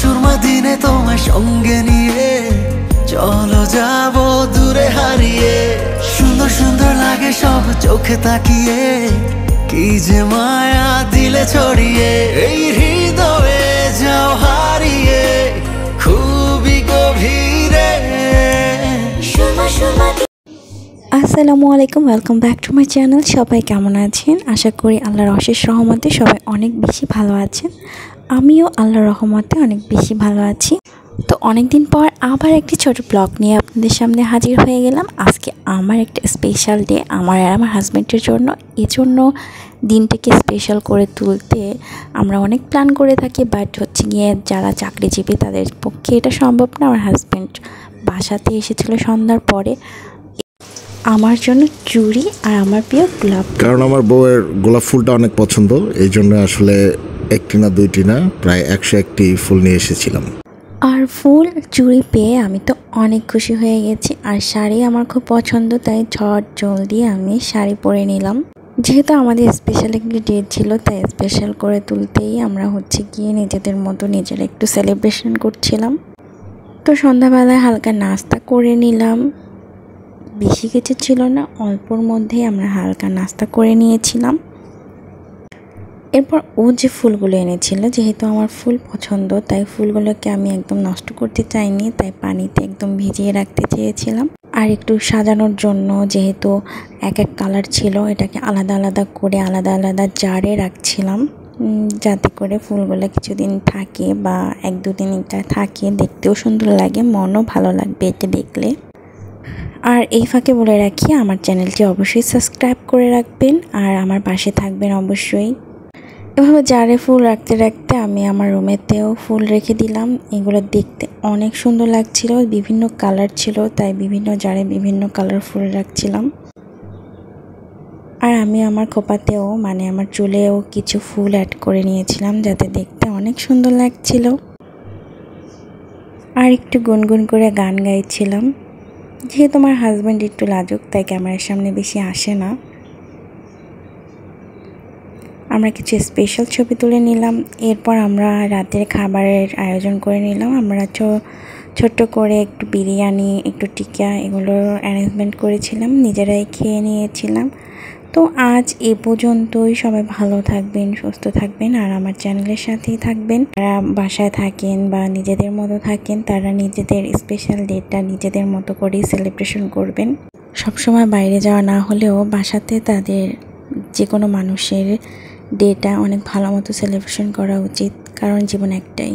সুরমা দিনে তোমার সঙ্গে নিয়ে চলো যাব দূরে হারিয়ে। সুন্দর সুন্দর লাগে সব চোখে তাকিয়ে, কি যে মায়া দিলে ছড়িয়ে। এই হৃদয়ে যাও হারিয়ে খুবই গভীরে। আসসালামু আলাইকুম, welcome back to my channel. সবাই কেমন আছেন? আশা করি আল্লাহর অশেষ রহমতে সবাই অনেক বেশি ভালো আছেন। আমিও আল্লাহর রহমতে অনেক বেশি ভালো আছি। তো অনেক দিন পর আবার একটি ছোট ব্লগ নিয়ে আপনাদের সামনে হাজির হয়ে গেলাম। আজকে আমার একটা স্পেশাল ডে আমার আর আমার হাজব্যান্ডের জন্য। এজন্য দিনটাকে স্পেশাল করে তুলতে আমরা অনেক প্ল্যান করে থাকি, বাট হচ্ছে গিয়ে যারা চাকরিজীবী তাদের পক্ষে এটা সম্ভব না। আমার হাজব্যান্ড বাসাতে এসেছিল সন্ধ্যার পরে আমার জন্য চুড়ি আর আমার প্রিয় গোলাপ, কারণ আমার বউয়ের গোলাপ ফুলটা অনেক পছন্দ, এই জন্য আসলে একটি না দুইটি না প্রায় 101টি ফুল নিয়ে এসেছিলাম। আর ফুল চুড়ি পেয়ে আমি তো অনেক খুশি হয়ে গেছি। আর শাড়ি আমার খুব পছন্দ, তাই জলদি আমি শাড়ি পরে নিলাম। যেহেতু আমাদের স্পেশাল একটি ডেট ছিল, তাই স্পেশাল করে তুলতেই আমরা হচ্ছে গিয়ে নিজেদের মতো নিজেরা একটু সেলিব্রেশন করছিলাম। তো সন্ধ্যাবেলায় হালকা নাস্তা করে নিলাম, বেশি কিছু ছিল না, অল্পর মধ্যেই আমরা হালকা নাস্তা করে নিয়েছিলাম। এরপর ও যে ফুলগুলো এনেছিল, যেহেতু আমার ফুল পছন্দ তাই ফুলগুলোকে আমি একদম নষ্ট করতে চাইনি, তাই পানিতে একদম ভিজিয়ে রাখতে চেয়েছিলাম। আর একটু সাজানোর জন্য যেহেতু এক এক কালার ছিল, এটাকে আলাদা আলাদা করে আলাদা আলাদা জারে রাখছিলাম, যাতে করে ফুলগুলো কিছুদিন থাকে বা 1-2 দিন এটা থাকে, দেখতেও সুন্দর লাগে, মনও ভালো লাগবে এটা দেখলে। আর এই ফাঁকে বলে রাখি, আমার চ্যানেলটি অবশ্যই সাবস্ক্রাইব করে রাখবেন আর আমার পাশে থাকবেন অবশ্যই। এভাবে জারে ফুল রাখতে রাখতে আমি আমার রুমেতেও ফুল রেখে দিলাম। এগুলো দেখতে অনেক সুন্দর লাগছিল, বিভিন্ন কালার ছিল, তাই বিভিন্ন জারে বিভিন্ন কালার ফুল রাখছিলাম। আর আমি আমার খোপাতেও মানে আমার চুলেও কিছু ফুল অ্যাড করে নিয়েছিলাম, যাতে দেখতে অনেক সুন্দর লাগছিল। আর একটু গুনগুন করে গান গাইছিলাম। যেহেতু আমার হাজব্যান্ড একটু লাজুক, তাই ক্যামেরার সামনে বেশি আসে না। আমরা কিছু স্পেশাল ছবি তুলে নিলাম। এরপর আমরা রাতের খাবারের আয়োজন করে নিলাম। আমরা ছোট্ট করে একটু বিরিয়ানি, একটু টিকা এগুলোর অ্যারেঞ্জমেন্ট করেছিলাম, নিজেরাই খেয়ে নিয়েছিলাম। তো আজ এ পর্যন্তই। সবাই ভালো থাকবেন, সুস্থ থাকবেন আর আমার চ্যানেলের সাথেই থাকবেন। যারা বাসায় থাকেন বা নিজেদের মতো থাকেন, তারা নিজেদের স্পেশাল ডেটা নিজেদের মতো করেই সেলিব্রেশন করবেন। সবসময় বাইরে যাওয়া না হলেও বাসাতে তাদের যে কোনো মানুষের ডেটা অনেক ভালো মতো সেলিব্রেশন করা উচিত, কারণ জীবন একটাই।